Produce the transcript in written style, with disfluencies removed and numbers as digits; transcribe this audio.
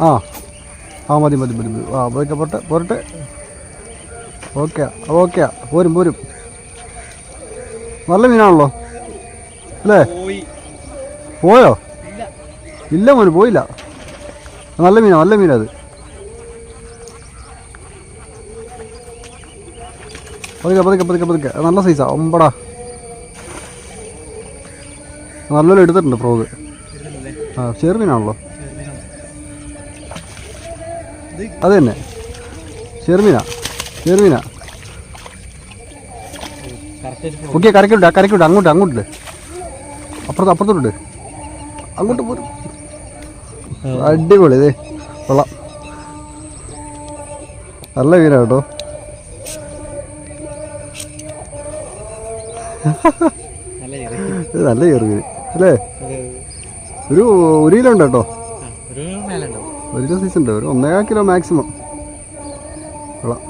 ആ ആ മതി മതി മതി മതി. ആ പോയിക്കെ പോട്ടെ പോരട്ടെ. ഓക്കെ ഓക്കെ പോരും പോരും. നല്ല മീനാണല്ലോ അല്ലേ? പോയോ? ഇല്ല മോന് പോയില്ല. നല്ല മീനാ നല്ല മീനാ അത്. പതുക്കെ പതുക്കെ പതുക്കെ പതുക്കെ. നല്ല സൈസാ ഒമ്പടാ. നല്ലപോലെ എടുത്തിട്ടുണ്ട് ഫ്രോഗ്. ആ ചെറുമീനാണല്ലോ അത് തന്നെ. ചെറുമീനാ ചെറുമീനാ. ഓക്കെ കരയ്ക്കുണ്ട് ആ കരയ്ക്കുണ്ട്. അങ്ങോട്ട് അങ്ങോട്ട് അപ്പുറത്തോട്ട് അങ്ങോട്ട് പോരും. അടിപൊളി. ഇതേ കൊള്ളാം. നല്ല മീനാ കേട്ടോ. നല്ല ചെറുമീൻ അല്ലേ? ഒരു കിലോ ഉണ്ട് കേട്ടോ. 1 കിലോ സൈസ് ഉണ്ട്. ഒരു 1.5 കിലോ മാക്സിമം. കൊള്ളാം.